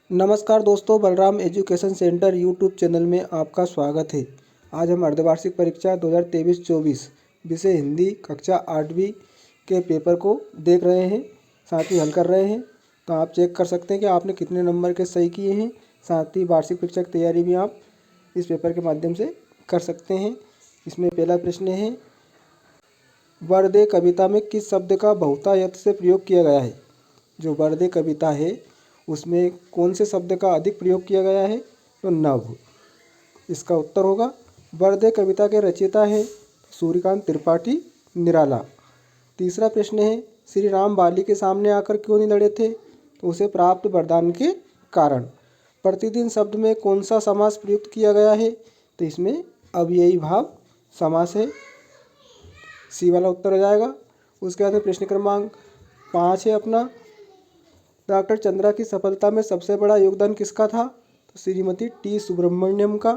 नमस्कार दोस्तों, Balram education centre YouTube channel में आपका स्वागत है। आज हम अर्धवार्षिक परीक्षा 2023-24 विषय हिंदी कक्षा 8वीं के पेपर को देख रहे हैं, साथ ही हल कर रहे हैं। तो आप चेक कर सकते हैं कि आपने कितने नंबर के सही किए हैं। साथ ही वार्षिक परीक्षा की तैयारी भी आप इस पेपर के माध्यम से कर सकते हैं। इसमें पहला प्रश्न है, वर्दे कविता में किस शब्द का बहुतायत से प्रयोग किया गया है। जो वर्दे कविता है उसमें कौन से शब्द का अधिक प्रयोग किया गया है, तो नभ। इसका उत्तर होगा। वर्दे कविता के रचयिता हैं सूर्यकांत त्रिपाठी निराला। तीसरा प्रश्न है, श्री राम बाली के सामने आकर क्यों नहीं लड़े थे, तो उसे प्राप्त वरदान के कारण। प्रतिदिन शब्द में कौन सा समास प्रयुक्त किया गया है, तो इसमें अव्ययी भाव समास है। सी वाला उत्तर हो जाएगा। उसके बाद में प्रश्न क्रमांक 5 है अपना, डॉक्टर चंद्रा की सफलता में सबसे बड़ा योगदान किसका था, तो श्रीमती टी सुब्रमण्यम का।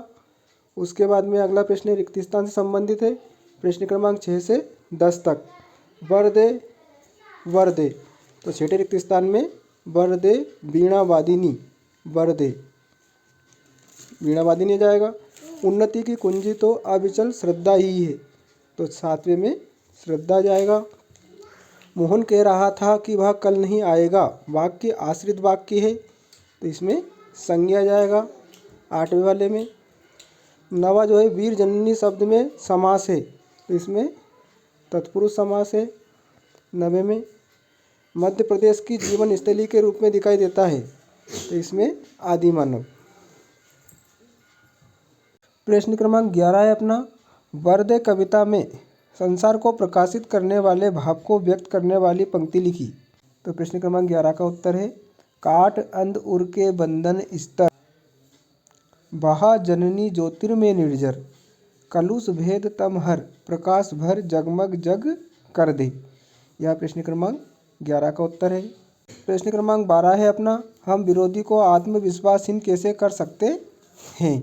उसके बाद में अगला प्रश्न रिक्त स्थान से संबंधित है। प्रश्न क्रमांक 6 से 10 तक। वर्दे वर्दे, तो छठे रिक्त स्थान में वर्दे वीणा वादिनी, वर्दे वीणा वादिनी जाएगा। उन्नति की कुंजी तो अविचल श्रद्धा ही है, तो 7वें में श्रद्धा जाएगा। मोहन कह रहा था कि वह कल नहीं आएगा, वाक्य आश्रित वाक्य है, तो इसमें संज्ञा जाएगा 8वें वाले में। नवा जो है वीर जननी शब्द में समास है, तो इसमें तत्पुरुष समास है 9वें में। मध्य प्रदेश की जीवन स्थली के रूप में दिखाई देता है, तो इसमें आदिमानव। प्रश्न क्रमांक 11 है अपना, वर्दे कविता में संसार को प्रकाशित करने वाले भाव को व्यक्त करने वाली पंक्ति लिखी। तो प्रश्न क्रमांक 11 का उत्तर है, काट अंध उर के बंधन स्तर, बहा जननी ज्योतिर्मय निर्जर, कलुष भेद तम हर, प्रकाश भर जगमग जग कर दे। यह प्रश्न क्रमांक 11 का उत्तर है। प्रश्न क्रमांक 12 है अपना, हम विरोधी को आत्मविश्वासहीन कैसे कर सकते हैं।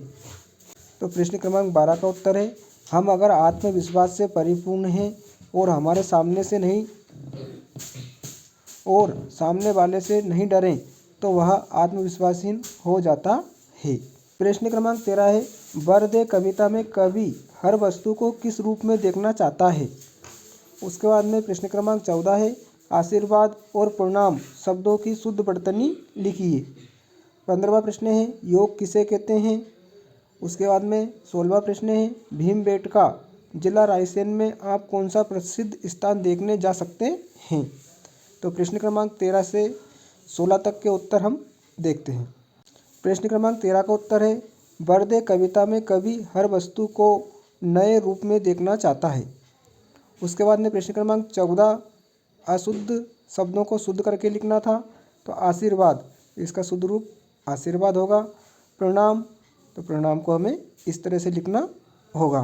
तो प्रश्न क्रमांक 12 का उत्तर है, हम अगर आत्मविश्वास से परिपूर्ण हैं और सामने वाले से नहीं डरें, तो वह आत्मविश्वासहीन हो जाता है। प्रश्न क्रमांक 13 है, वर्दे कविता में कवि हर वस्तु को किस रूप में देखना चाहता है। उसके बाद में प्रश्न क्रमांक 14 है, आशीर्वाद और प्रणाम शब्दों की शुद्ध वर्तनी लिखिए। 15वां प्रश्न है, योग किसे कहते हैं। उसके बाद में 16वां प्रश्न है, भीमबेटका जिला रायसेन में आप कौन सा प्रसिद्ध स्थान देखने जा सकते हैं। तो प्रश्न क्रमांक 13 से 16 तक के उत्तर हम देखते हैं। प्रश्न क्रमांक 13 का उत्तर है, वर्दे कविता में कवि हर वस्तु को नए रूप में देखना चाहता है। उसके बाद में प्रश्न क्रमांक 14, अशुद्ध शब्दों को शुद्ध करके लिखना था, तो आशीर्वाद, इसका शुद्ध रूप आशीर्वाद होगा। प्रणाम, तो प्रणाम को हमें इस तरह से लिखना होगा।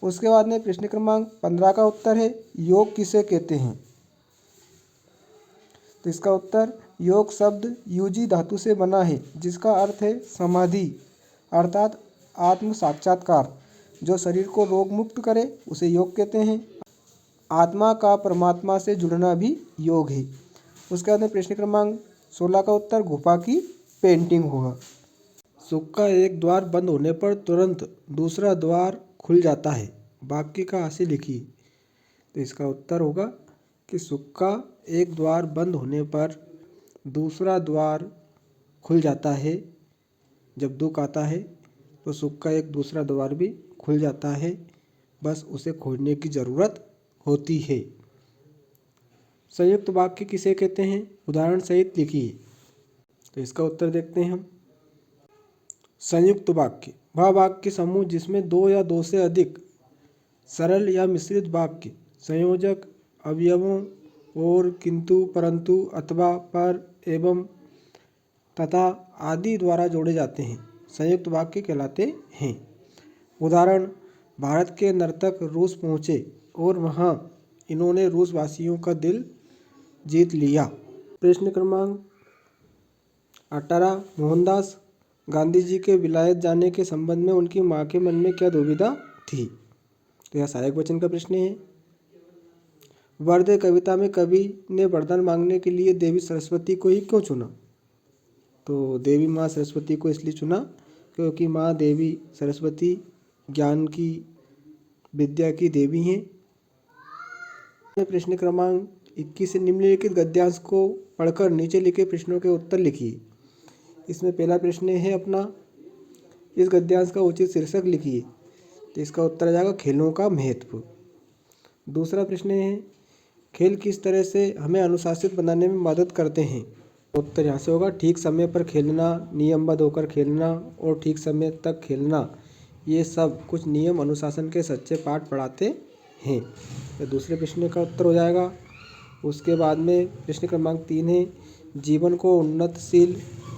उसके बाद में प्रश्न क्रमांक 15 का उत्तर है, योग किसे कहते हैं। तो इसका उत्तर, योग शब्द युजी धातु से बना है, जिसका अर्थ है समाधि अर्थात आत्म साक्षात्कार। जो शरीर को रोग मुक्त करे उसे योग कहते हैं। आत्मा का परमात्मा से जुड़ना भी योग है। उसके बाद में प्रश्न क्रमांक 16 का उत्तर, गुफा की पेंटिंग होगा। सुख का एक द्वार बंद होने पर तुरंत दूसरा द्वार खुल जाता है, वाक्य का आशय लिखिए। तो इसका उत्तर होगा कि सुख का एक द्वार बंद होने पर दूसरा द्वार खुल जाता है। जब दुख आता है तो सुख का एक दूसरा द्वार भी खुल जाता है, बस उसे खोजने की ज़रूरत होती है। संयुक्त वाक्य किसे कहते हैं, उदाहरण सहित लिखिए। तो इसका उत्तर देखते हैं हम। संयुक्त वाक्य वह वाक्य समूह जिसमें दो या दो से अधिक सरल या मिश्रित वाक्य संयोजक अवयवों और, किंतु, परंतु, अथवा, पर, एवं, तथा आदि द्वारा जोड़े जाते हैं, संयुक्त वाक्य कहलाते हैं। उदाहरण, भारत के नर्तक रूस पहुँचे और वहाँ इन्होंने रूस वासियों का दिल जीत लिया। प्रश्न क्रमांक 18, मोहनदास गांधी जी के विलायत जाने के संबंध में उनकी माँ के मन में क्या दुविधा थी। तो यह सहायक वचन का प्रश्न है। वरदे कविता में कवि ने वरदान मांगने के लिए देवी सरस्वती को ही क्यों चुना? तो देवी माँ सरस्वती को इसलिए चुना क्योंकि माँ देवी सरस्वती ज्ञान की, विद्या की देवी हैं। प्रश्न क्रमांक 21 से निम्नलिखित गद्यांश को पढ़कर नीचे लिखे प्रश्नों के उत्तर लिखिए। इसमें पहला प्रश्न है अपना, इस गद्यांश का उचित शीर्षक लिखिए। तो इसका उत्तर आ जाएगा खेलों का महत्व। दूसरा प्रश्न है, खेल किस तरह से हमें अनुशासित बनाने में मदद करते हैं? उत्तर यहाँ से होगा, ठीक समय पर खेलना, नियमबद्ध होकर खेलना और ठीक समय तक खेलना, ये सब कुछ नियम अनुशासन के सच्चे पाठ पढ़ाते हैं। तो दूसरे प्रश्न का उत्तर हो जाएगा। उसके बाद में प्रश्न क्रमांक 3 है, जीवन को उन्नतशील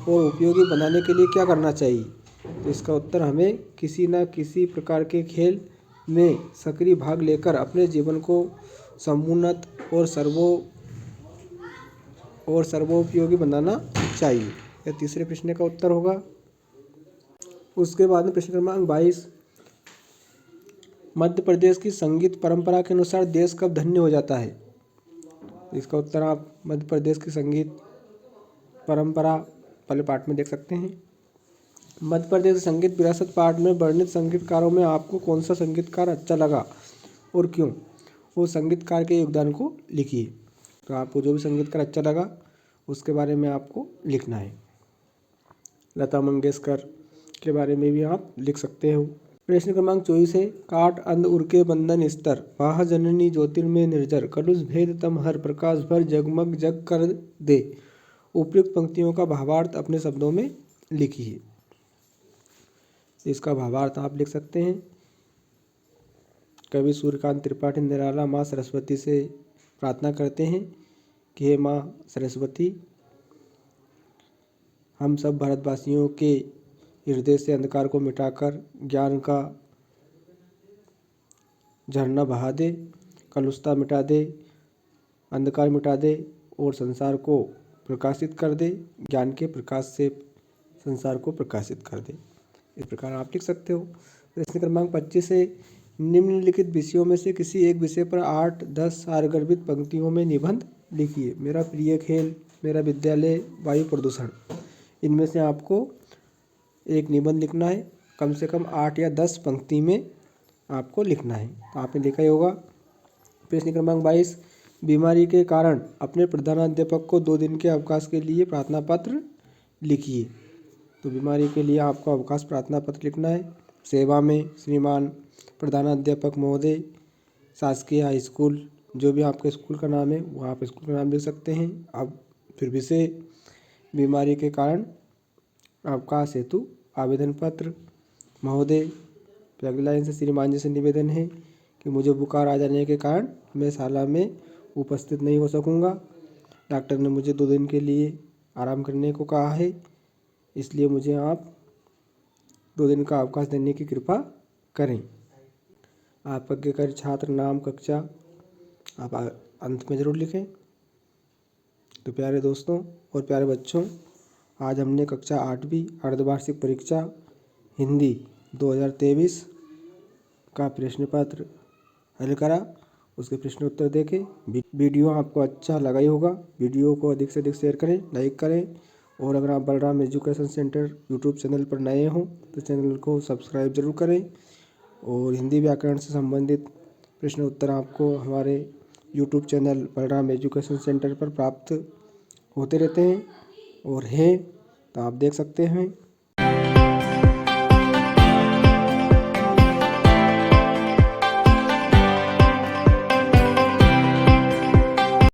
और उपयोगी बनाने के लिए क्या करना चाहिए? तो इसका उत्तर, हमें किसी न किसी प्रकार के खेल में सक्रिय भाग लेकर अपने जीवन को समुन्नत और सर्वोपयोगी बनाना चाहिए। यह तीसरे प्रश्न का उत्तर होगा। उसके बाद में प्रश्न क्रमांक 22, मध्य प्रदेश की संगीत परंपरा के अनुसार देश कब धन्य हो जाता है? इसका उत्तर आप मध्य प्रदेश की संगीत परंपरा पहले पाठ में देख सकते हैं। मध्य प्रदेश के संगीत विरासत पाठ में वर्णित संगीतकारों में आपको कौन सा संगीतकार अच्छा लगा और क्यों? वो संगीतकार के योगदान को लिखिए। तो आपको जो भी संगीतकार अच्छा लगा उसके बारे में आपको लिखना है। लता मंगेशकर के बारे में भी आप लिख सकते हो। प्रश्न क्रमांक 24 है, काट अंध उरके बंधन स्तर, वाह जननी ज्योतिर्मय निर्जर, कलुष भेद तम हर, प्रकाश भर जगमग जग कर दे। उपयुक्त पंक्तियों का भावार्थ अपने शब्दों में लिखिए। इसका भावार्थ आप लिख सकते हैं। कवि सूर्यकांत त्रिपाठी निराला माँ सरस्वती से प्रार्थना करते हैं कि हे माँ सरस्वती, हम सब भारतवासियों के हृदय से अंधकार को मिटाकर ज्ञान का झरना बहा दे, कलुषता मिटा दे, अंधकार मिटा दे और संसार को प्रकाशित कर दे, ज्ञान के प्रकाश से संसार को प्रकाशित कर दे। इस प्रकार आप लिख सकते हो। प्रश्न क्रमांक 25 है, निम्नलिखित विषयों में से किसी एक विषय पर 8-10 सारगर्भित पंक्तियों में निबंध लिखिए। मेरा प्रिय खेल, मेरा विद्यालय, वायु प्रदूषण, इनमें से आपको एक निबंध लिखना है। कम से कम 8 या 10 पंक्ति में आपको लिखना है। तो आपने लिखा ही होगा। प्रश्न क्रमांक 22, बीमारी के कारण अपने प्रधानाध्यापक को 2 दिन के अवकाश के लिए प्रार्थना पत्र लिखिए। तो बीमारी के लिए आपको अवकाश प्रार्थना पत्र लिखना है। सेवा में श्रीमान प्रधानाध्यापक महोदय, शासकीय हाई स्कूल, जो भी आपके स्कूल का नाम है वो आप स्कूल का नाम लिख सकते हैं। अब फिर विषय, बीमारी के कारण अवकाश हेतु आवेदन पत्र। महोदय, अगली लाइन से श्रीमान जी से निवेदन है कि मुझे बुखार आ जाने के कारण मैं शाला में उपस्थित नहीं हो सकूंगा। डॉक्टर ने मुझे 2 दिन के लिए आराम करने को कहा है, इसलिए मुझे आप 2 दिन का अवकाश देने की कृपा करें। आप आज्ञाकारी छात्र, नाम, कक्षा आप अंत में ज़रूर लिखें। तो प्यारे दोस्तों और प्यारे बच्चों, आज हमने कक्षा 8वीं अर्धवार्षिक परीक्षा हिंदी 2023 का प्रश्न पत्र हल करा। उसके प्रश्न उत्तर देखे। वीडियो आपको अच्छा लगा ही होगा। वीडियो को अधिक से अधिक शेयर करें, लाइक करें और अगर आप Balram education centre YouTube channel पर नए हों तो चैनल को सब्सक्राइब जरूर करें। और हिंदी व्याकरण से संबंधित प्रश्न उत्तर आपको हमारे YouTube channel Balram education centre पर प्राप्त होते रहते हैं और हैं, तो आप देख सकते हैं।